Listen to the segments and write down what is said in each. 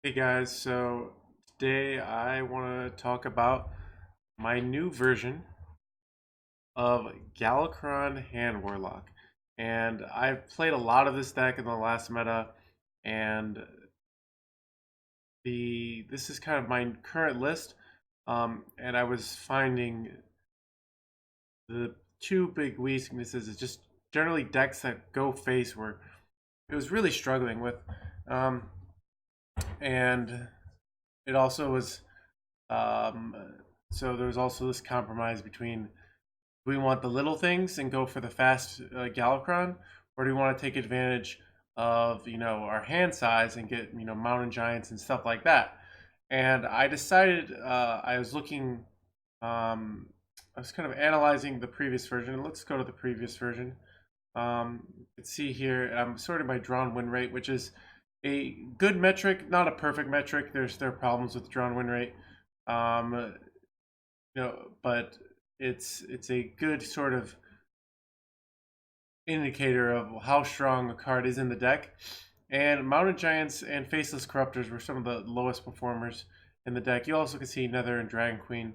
Hey guys, so today I want to talk about my new version of Galakrond Hand Warlock. And I've played a lot of this deck in the last meta, and this is kind of my current list. And I was finding the two big weaknesses is just generally decks that go face where it was really struggling with. Um, and it also was Um, so there's also this compromise between, do we want the little things and go for the fast Galakrond, or do we want to take advantage of our hand size and get mountain giants and stuff like that? And I decided I was looking, I was kind of analyzing the previous version. Let's go to the previous version. You can see here I'm sorting by drawn win rate, which is a good metric, not a perfect metric. There are problems with drawn win rate. Um, but it's a good sort of indicator of how strong a card is in the deck. And Mounted Giants and Faceless Corruptors were some of the lowest performers in the deck. You also can see Nether and Dragon Queen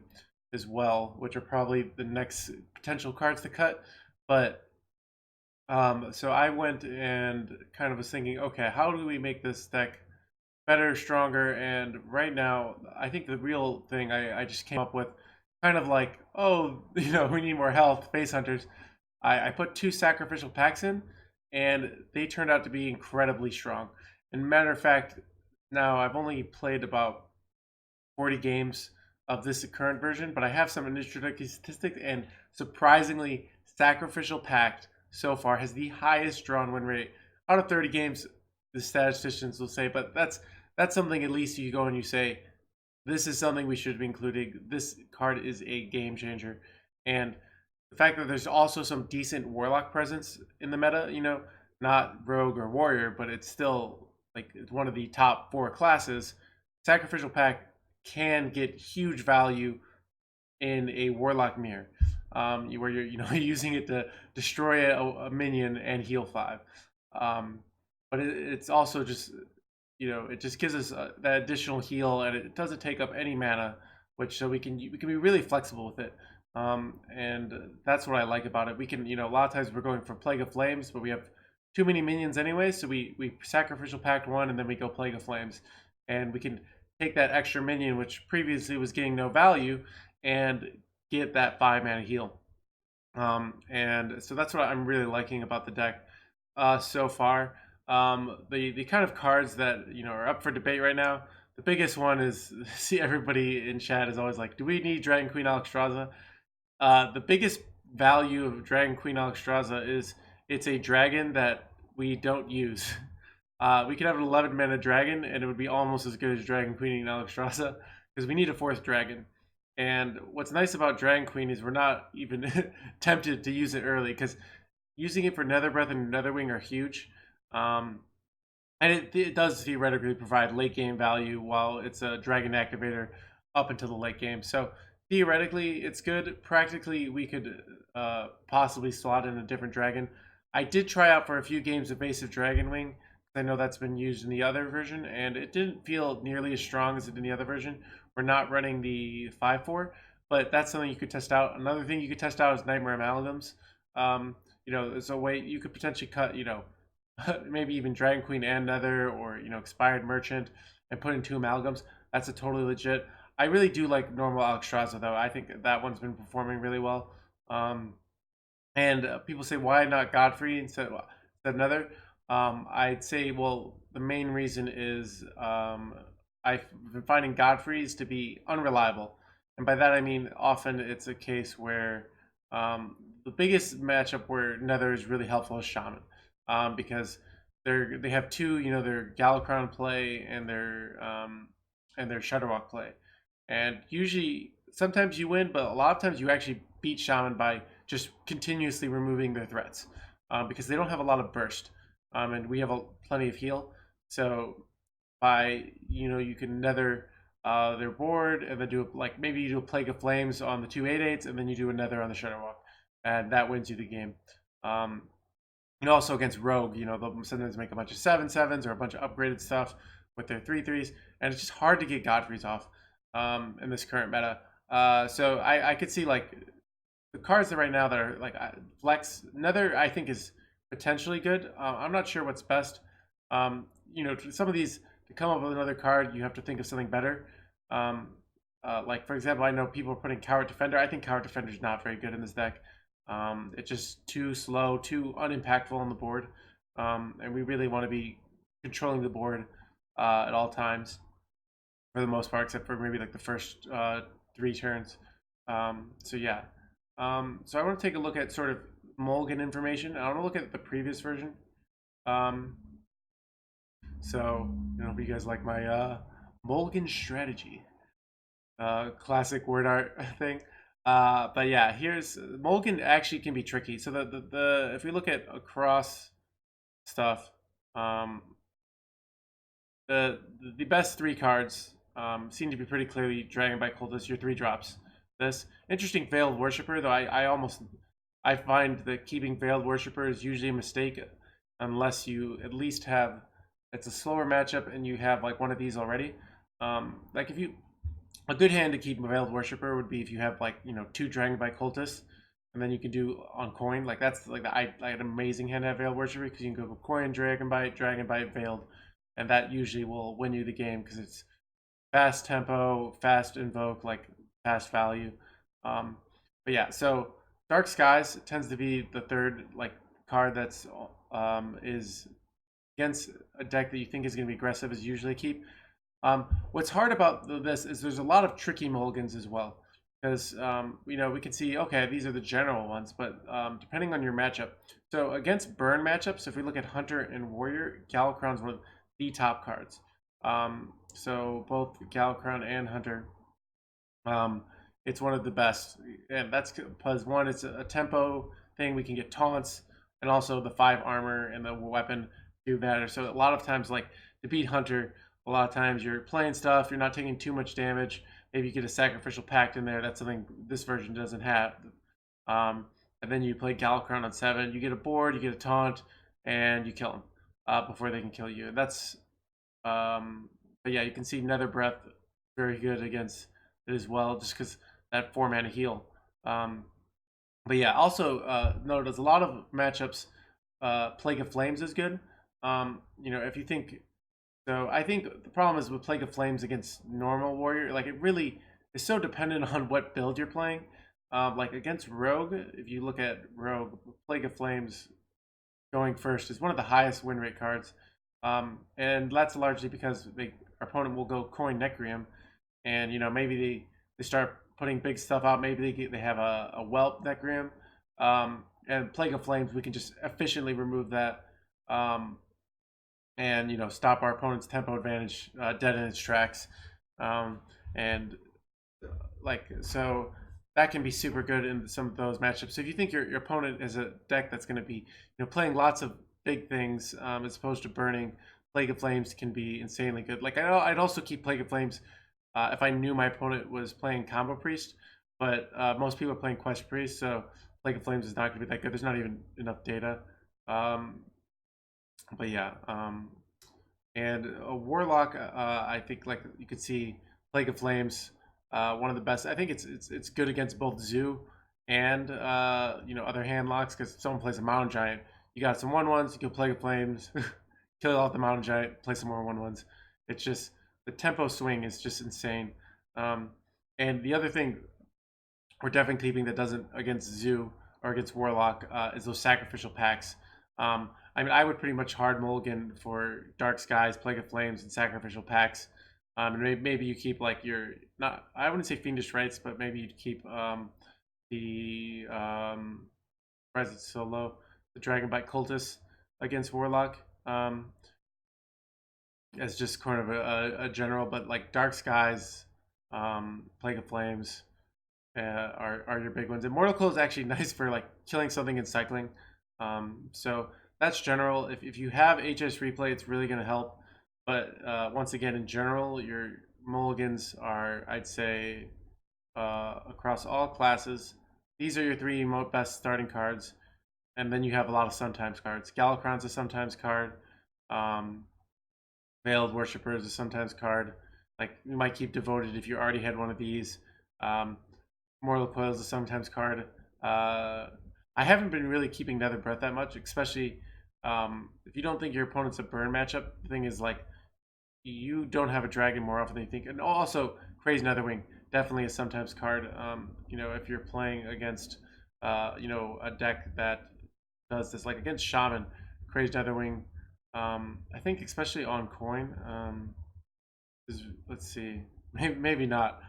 as well, which are probably the next potential cards to cut. But so I went and kind of was thinking, okay, how do we make this deck better, stronger? And right now, I think the real thing I just came up with, kind of like, oh, we need more health, face hunters. I put two sacrificial packs in, and they turned out to be incredibly strong. And matter of fact, now I've only played about 40 games of this current version, but I have some introductory statistics, and surprisingly, sacrificial pact so far has the highest drawn win rate out of 30 games. The statisticians will say, but that's something at least you go and you say, this is something we should be including. This card is a game changer, and the fact that there's also some decent warlock presence in the meta, not rogue or warrior, but it's still like it's one of the top four classes. Sacrificial pact can get huge value in a warlock mirror, where you're using it to destroy a minion and heal five. But it's also just it just gives us that additional heal, and it doesn't take up any mana, which so we can be really flexible with it. And that's what I like about it. We can a lot of times we're going for Plague of Flames, but we have too many minions anyway, so we sacrificial pact one and then we go Plague of Flames, and we can take that extra minion which previously was getting no value and get that 5 mana heal. And so that's what I'm really liking about the deck so far. The kind of cards that are up for debate right now. The biggest one is see everybody in chat is always like, do we need Dragon Queen Alexstrasza? The biggest value of Dragon Queen Alexstrasza is it's a dragon that we don't use. We could have an 11 mana dragon, and it would be almost as good as Dragon Queen and Alexstrasza because we need a fourth dragon. And what's nice about Dragon Queen is we're not even tempted to use it early because using it for Nether Breath and Nether Wing are huge. Um, and it does theoretically provide late game value while it's a dragon activator up until the late game. So theoretically, it's good. Practically, we could possibly slot in a different dragon. I did try out for a few games of Basic Dragon Wing. I know that's been used in the other version, and it didn't feel nearly as strong as it did in the other version. We're not running the 5/4, but that's something you could test out. Another thing you could test out is Nightmare Amalgams. It's a way you could potentially cut, maybe even Dragon Queen and Nether, or Expired Merchant, and put in two amalgams. That's a totally legit. I really do like normal Alexstrasza though. I think that one's been performing really well. And people say, why not Godfrey instead of Nether? I'd say, well, the main reason is I've been finding Godfrey's to be unreliable, and by that I mean often it's a case where the biggest matchup where Nether is really helpful is Shaman, because they have two, their Galakrond play and their Shudderwalk play, and usually sometimes you win, but a lot of times you actually beat Shaman by just continuously removing their threats, because they don't have a lot of burst, and we have plenty of heal. So by you can Nether their board, and then do like maybe you do a Plague of Flames on the two 8/8s, and then you do a Nether on the Shudderwalk, and that wins you the game. Also against Rogue, they'll sometimes make a bunch of 7/7s or a bunch of upgraded stuff. with their 3/3s, and it's just hard to get Godfreys off in this current meta. So I could see like the cards that right now that are like Flex. Nether I think is potentially good. I'm not sure what's best. You know, some of these to come up with another card, you have to think of something better. Um, like for example, I know people are putting Coward Defender. I think Coward Defender is not very good in this deck. It's just too slow, too unimpactful on the board, and we really want to be controlling the board at all times for the most part, except for maybe like the first 3 turns. So yeah. So I want to take a look at sort of Mulligan information. I want to look at the previous version. Um, so I hope you guys like my Mulligan strategy, classic word art thing. But yeah, here's Mulligan actually can be tricky. So the if we look at across stuff, um, the best 3 cards seem to be pretty clearly Dragonbite Cultist, your 3 drops. This interesting Veiled Worshipper, though I find that keeping Veiled Worshipper is usually a mistake unless you at least have it's a slower matchup and you have like one of these already. Like if you a good hand to keep Veiled Worshipper would be if you have like 2 Dragonbite Cultists, and then you can do on coin like that's like an amazing hand to have Veiled Worshipper because you can go coin, Dragonbite, Veiled, and that usually will win you the game because it's fast tempo, fast invoke, like fast value. Um, but yeah, so Dark Skies tends to be the third like card that's is against a deck that you think is going to be aggressive is usually keep. What's hard about this is there's a lot of tricky mulligans as well because we can see okay these are the general ones, but depending on your matchup. So against burn matchups, if we look at Hunter and Warrior, Galakrond's one of the top cards. So both Galakrond and Hunter, it's one of the best, and that's because one, it's a tempo thing. We can get taunts, and also the 5 armor and the weapon do matter. So a lot of times, like to beat Hunter, a lot of times you're playing stuff, you're not taking too much damage. Maybe you get a sacrificial pact in there. That's something this version doesn't have. And then you play Galakrond on 7. You get a board, you get a taunt, and you kill them before they can kill you. And that's but yeah, you can see Nether Breath very good against it as well, just because that 4-mana heal. But yeah, also note there's a lot of matchups. Plague of Flames is good. If you think so, I think the problem is with Plague of Flames against normal warrior. Like it really is so dependent on what build you're playing. Like against Rogue, if you look at Rogue, Plague of Flames going first is one of the highest win rate cards. And that's largely because our opponent will go coin Necrium, and maybe they start putting big stuff out. Maybe they have a Whelp Necrium, and Plague of Flames. We can just efficiently remove that, and stop our opponent's tempo advantage dead in its tracks, and like so that can be super good in some of those matchups. So if you think your opponent is a deck that's going to be playing lots of big things as opposed to burning, Plague of Flames can be insanely good. Like I'd also keep Plague of Flames if I knew my opponent was playing Combo Priest, but most people are playing Quest Priest, so Plague of Flames is not going to be that good. There's not even enough data. But yeah, and a Warlock, I think like you could see Plague of Flames, one of the best. I think it's good against both Zoo and other hand locks because if someone plays a Mountain Giant, you got some 1/1s, you can Plague of Flames, kill off the Mountain Giant, play some more 1/1s. It's just the tempo swing is just insane. And the other thing we're definitely keeping that doesn't against Zoo or against Warlock is those sacrificial packs. I would pretty much hard mulligan for Dark Skies, Plague of Flames, and sacrificial packs. And maybe you keep like your not I wouldn't say Fiendish Rites, but maybe you'd keep the Presence Solo, the Dragonbite Cultist against Warlock. As just kind of a general, but like Dark Skies, Plague of Flames are your big ones. Immortal Coil is actually nice for like killing something and cycling. So that's general. If you have HS Replay, it's really going to help. But once again, in general, your mulligans are, I'd say, across all classes. These are your 3 best starting cards. And then you have a lot of sometimes cards. Galakrond's a sometimes card. Veiled Worshipper is a sometimes card. Like, you might keep Devoted if you already had one of these. Mortal Coil is a sometimes card. I haven't been really keeping Nether Breath that much, especially if you don't think your opponent's a burn matchup. The thing is, like, you don't have a dragon more often than you think. And also, Crazy Netherwing definitely a sometimes card. If you're playing against, a deck that does this, like against Shaman, Crazy Netherwing. I think especially on coin. Let's see, maybe not.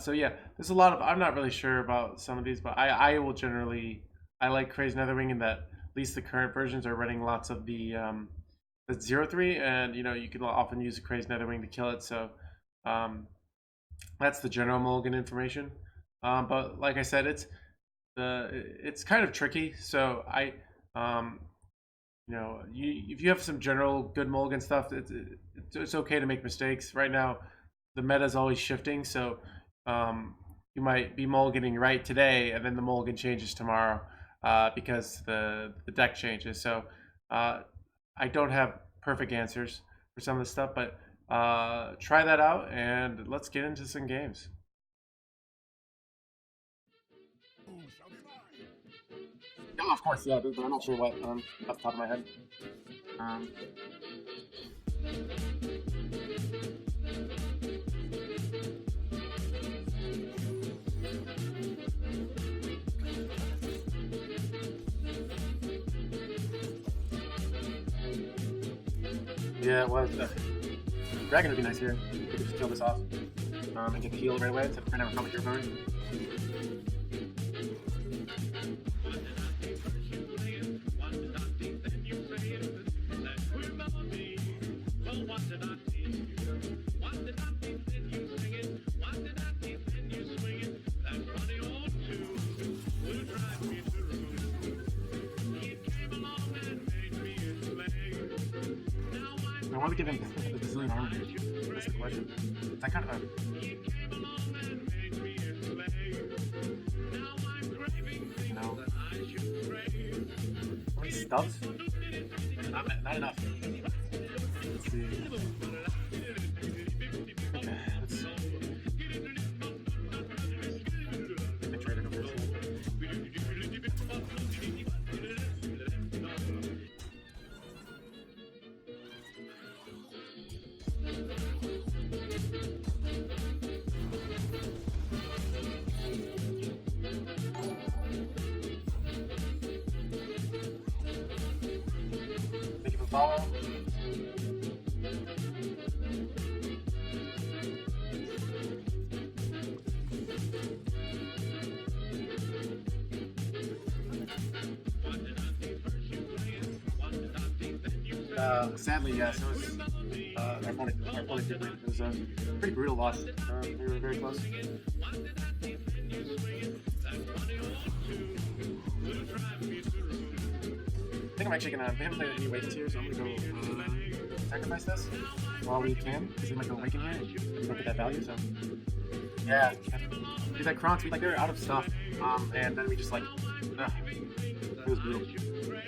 So yeah, there's a lot of. I'm not really sure about some of these, but I will generally I like Crazy Netherwing in that at least the current versions are running lots of the 0/3, and you can often use a Crazy Netherwing to kill it. So that's the general mulligan information. But like I said, it's kind of tricky. So if you have some general good mulligan stuff, it's okay to make mistakes. Right now, the meta is always shifting, so you might be mulliganing right today, and then the mulligan changes tomorrow because the deck changes. So I don't have perfect answers for some of this stuff, but try that out, and let's get into some games. Oh, of course, yeah, but I'm not sure what off the top of my head. Yeah, it was. Dragon would be nice here. We could just kill this off and get the heal right away instead of never coming to your opponent. I want to give him a bazillion armor. That's the question. Is that kind of a... No. How many stubs? Not enough. Let's see. Okay, let's... I traded over this one. Thank you for following. Sadly, yes, it was our opponent did win. It was a pretty brutal loss. We were very close. I think I'm actually gonna. We haven't played any Awakens here, so I'm gonna go sacrifice this while we can, because we might go Awaken here. We don't get that value, so yeah. Because like Kronks, they're out of stuff, and then we just it was brutal.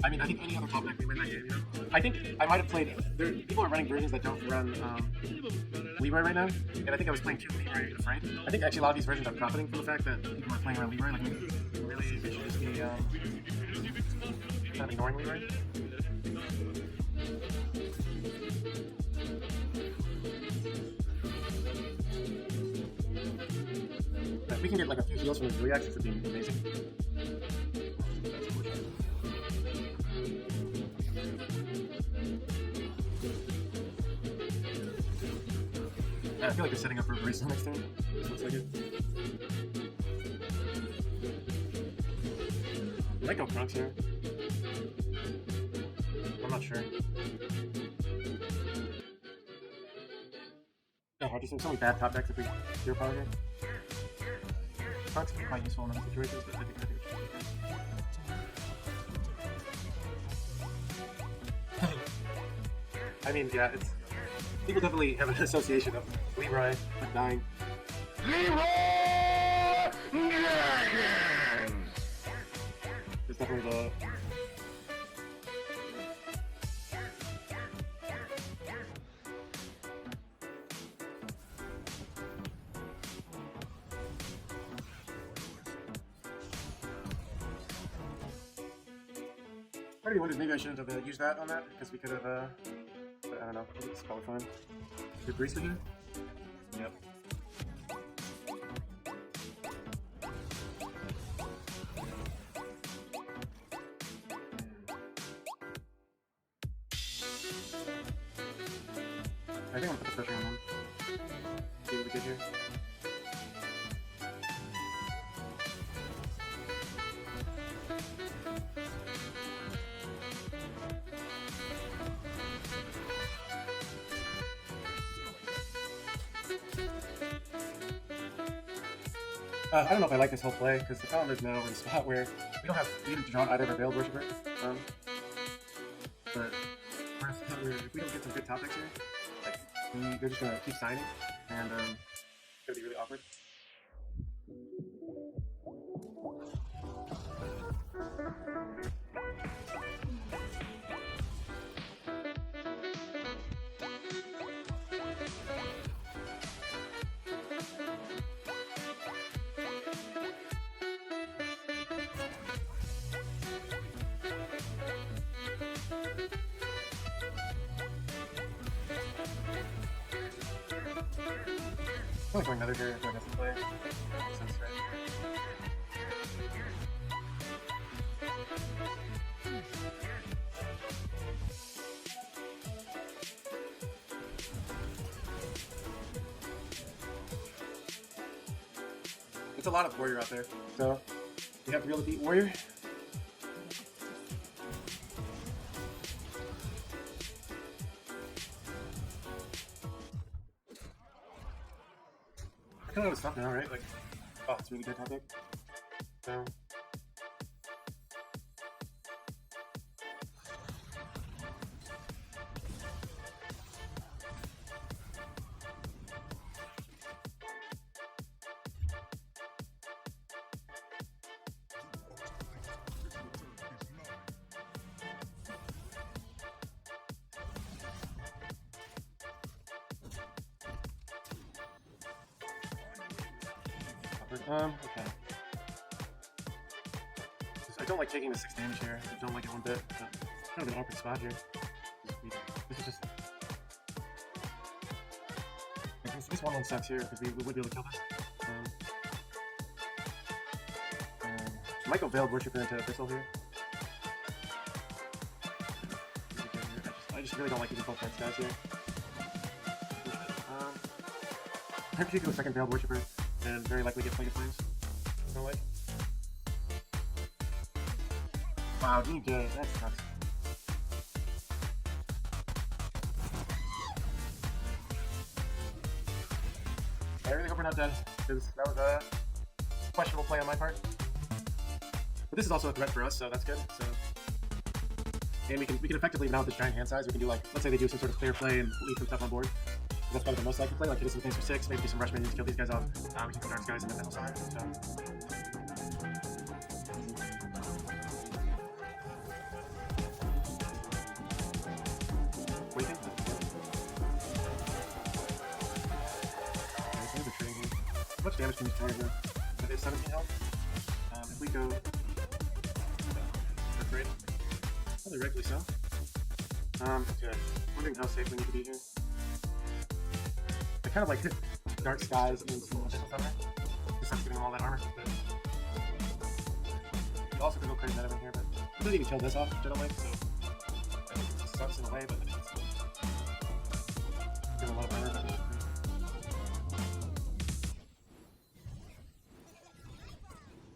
I mean, I think any other top deck we win that game, I think I might have played. People are running versions that don't run Leroy right now, and I think I was playing 2 Leroy Afraid. I think actually a lot of these versions are profiting from the fact that people are playing around Leroy. Like, really, they should just be kind of ignoring Leroy. If we can get like a few heals from his reactions, it would be amazing. I feel like they're setting up for a Barista next turn. This looks like it. I might go Kronks here. I'm not sure. No, there's so many bad top decks if we Hero Power here. Kronks can be quite useful in other situations, but I think I mean, yeah, it's... People definitely have an association of Leroy with dying. Leroy Dragons! There's definitely the... already wondered maybe I shouldn't have used that on that because we could have. But I don't know. It's probably fine. Good grease in here. Yep. I think I'm gonna put the pressure on them. See what we get here. I don't know if I like this whole play, because the problem is now we're in a spot where we didn't draw either of our Veiled Worshipper. But we're in a spot where if we don't get some good top decks here, like, they're just going to keep signing, and it's going to be really awkward. I'm going another here if I doesn't play. That makes sense, right? It's a lot of warrior out there, so you have to be able to beat warrior. I kind of know stuff now, right? Like, oh, it's really good topic. So. Okay. I don't like taking the 6 damage here. I don't like it one bit. But it's kind of an awkward spot here. This is just... This 1-1 sucks here, because we would be able to kill this. So might go Veiled Worshipper into Abyssal here. I just really don't like using full card stats here. I could go second Veiled Worshipper, and very likely get Plague of Flames. No way. Wow, you did. That sucks. I really hope we're not dead, because that was a questionable play on my part. But this is also a threat for us, so that's good. So, and we can effectively, now with this giant hand size, we can do, like, let's say they do some sort of clear play and leave some stuff on board. That's probably the most likely play, like hit us with things for 6, maybe do some rush minions, kill these guys off. We can put Dark Skies in the middle side. So. Waken? Okay, so we're trading here. How much damage can this target do? That is 17 health. If we go... That's great. Probably rightly so. Good. Wondering how safe we need to be here. I kind of like hit Dark Skies and some Abyssal Thunder. Just giving them all that armor. But you also can go crazy that over here, but it doesn't even kill this off, which I don't like, so I think it sucks in a way, but it's giving a lot of armor.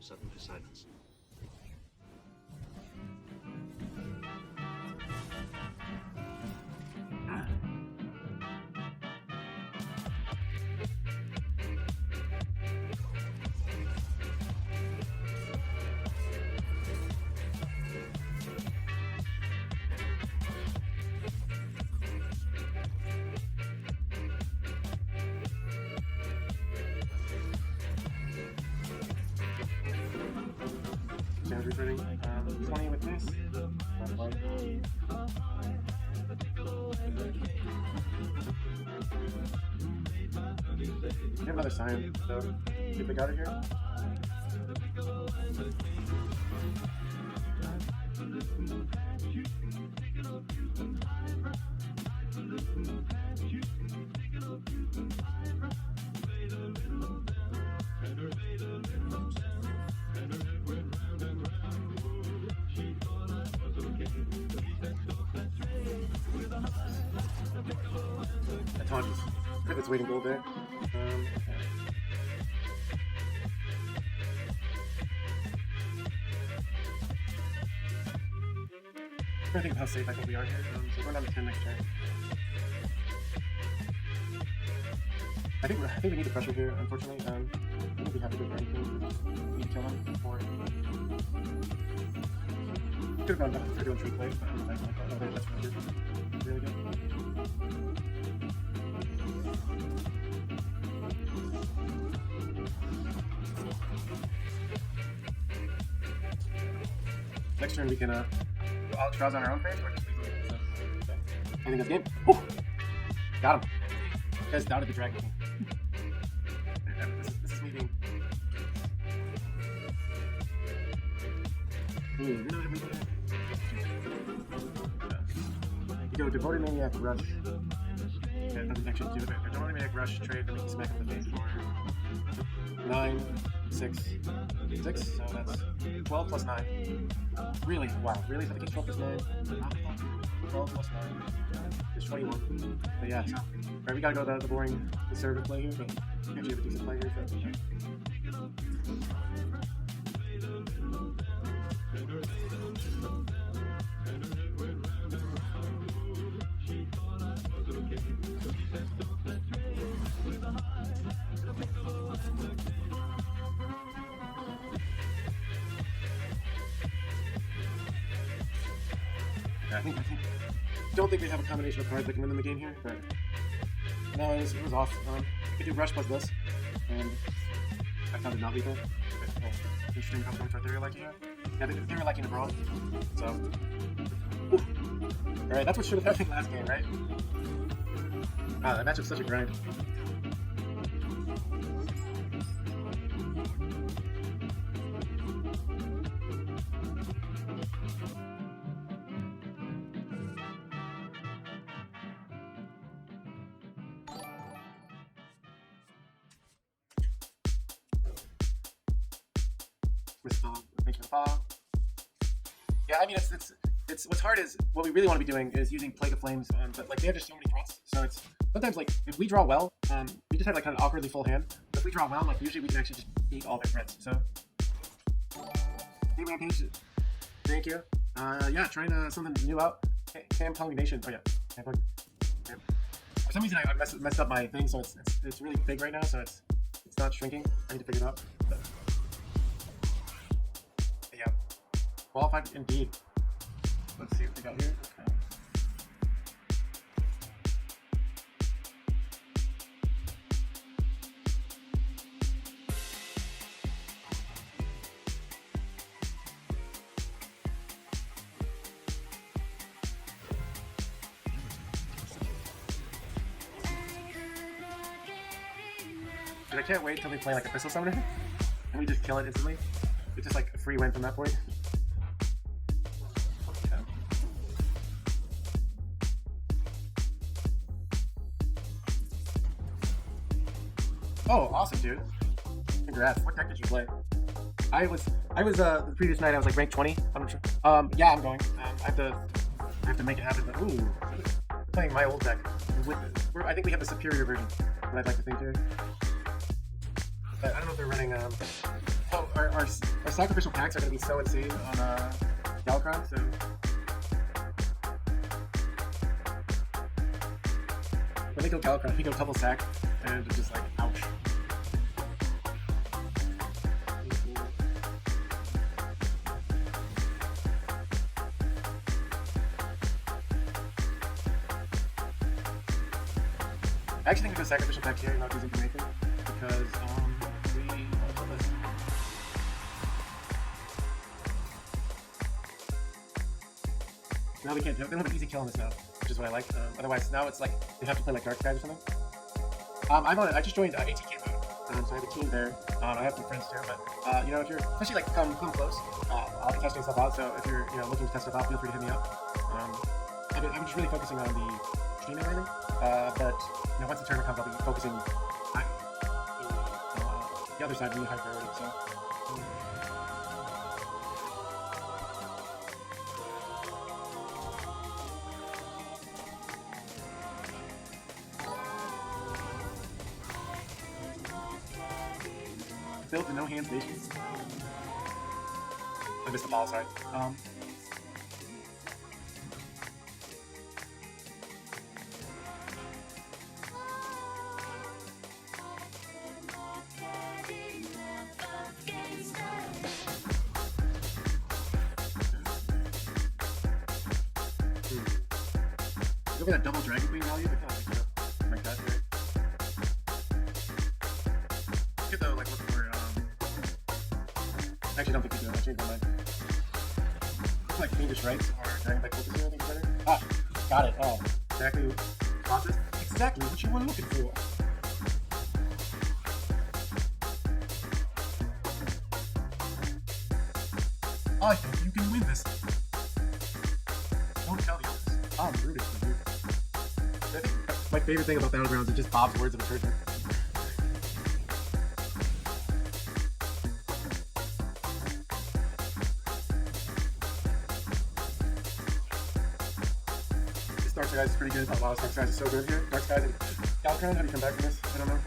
Suddenly silence. Damage returning. 20 with this. We have another sign, so get big out of here. I taunted. It's waiting gold there. Okay. I think of how safe I think we are here. So we're down to 10 next turn. I think we need the pressure here, unfortunately. I think we have to go for anything. We need to kill him or could have gone down for doing tree play, but I don't like that. Oh, that's really good. Really good. Next turn we can do all draws on our own page or just leave it. So, okay. I think that's game. Woo! Got him. You guys doubted the Dragon King. This is me being. You go Devoted Maniac Rush. Okay, that doesn't actually do it. Devoted Maniac Rush trade that we can smack up the face for 9, 6, 6. So that's 12 plus 9. Really? Wow. Really? For the King's 12 plus 9? 12 plus 9 is 21. But yeah, so. Right, we gotta go the boring conservative play here, but we actually have a decent play here, so. Don't think we have a combination of cards that can win them the game here, but no, it was off. We could do Rush plus this, and I found it not lethal. Okay, well, interesting consequence right there. You're liking it? Yeah, they were liking the brawl. So, alright, that's what should have happened last game, right? Wow, that matchup's such a grind. Thank you for the follow. Yeah, I mean, it's what's hard is what we really want to be doing is using Plague of Flames, but like they have just so many threats. So it's sometimes like if we draw well, we just have like kind of awkwardly full hand. But if we draw well, like usually we can actually just beat all their threats. So, hey Rampage, thank you. Yeah, trying something new out. Cam Combination. Oh yeah, yeah. For some reason I messed up my thing, so it's really big right now, so it's not shrinking. I need to figure it out. But yeah, qualified indeed. Let's see what we got here. Okay. Dude, I can't wait till we play like a Pistol Summoner and we just kill it instantly. It's just like a free win from that point. Okay. Oh, awesome, dude. Congrats. What deck did you play? I was the previous night I was like ranked 20. I'm not sure. Yeah, I'm going. I have to make it happen. But ooh, I'm playing my old deck. I think we have the superior version. What I'd like to think here. But I don't know if they're running. Oh, our sacrificial packs are going to be so insane on Galacron. So when they go Galacron, we go double sack, and it's just like ouch. I actually think we go sacrificial pack here, not using anything, because now we can't. We don't have an easy kill on this now, which is what I like. Otherwise, now it's like they have to play like Dark Skies or something. I just joined ATK mode, so I have a team there. I have some friends too, but you know, if you're especially like come close, I'll be testing stuff out. So if you're looking to test stuff out, feel free to hit me up. I'm just really focusing on the streaming learning. But once the tournament comes, I'll be focusing on the other side being high priority. So. Built the no hand station. I missed the ball, sorry. Look at that double Dragon Queen value, but like that here. Get the like look for actually don't think we do it, I changed my mind. Looks like Fiendish Rights or Dragon Bite Focus here, I think it's better. Ah, got it. Oh, exactly. Process? Exactly what you were looking for. I think you can win this. Don't tell the others. I'm rooting for you. I think my favorite thing about Battlegrounds is just Bob's words of encouragement. This Dark Skies is pretty good. A lot of Dark Skies is so good here. Dark Skies and Galcron, how do you come back from this? I don't know.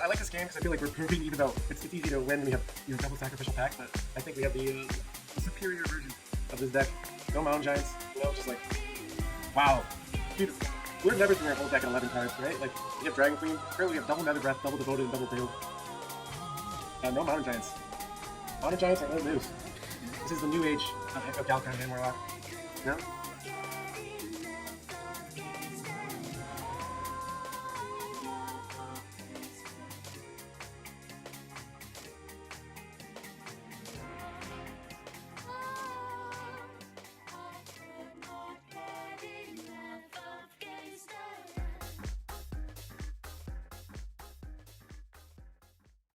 I like this game because I feel like we're proving, even though it's easy to win when we have double sacrificial pack, but I think we have the superior version of this deck. No Mountain Giants, just like, wow. Dude, we're leveraging our whole deck at 11 cards, right? Like, we have Dragon Queen, currently we have double Nether Breath, double Devoted, and double Tail. No Mountain Giants. Mountain Giants are old news. This is the new age of Galcron and Warlock. No?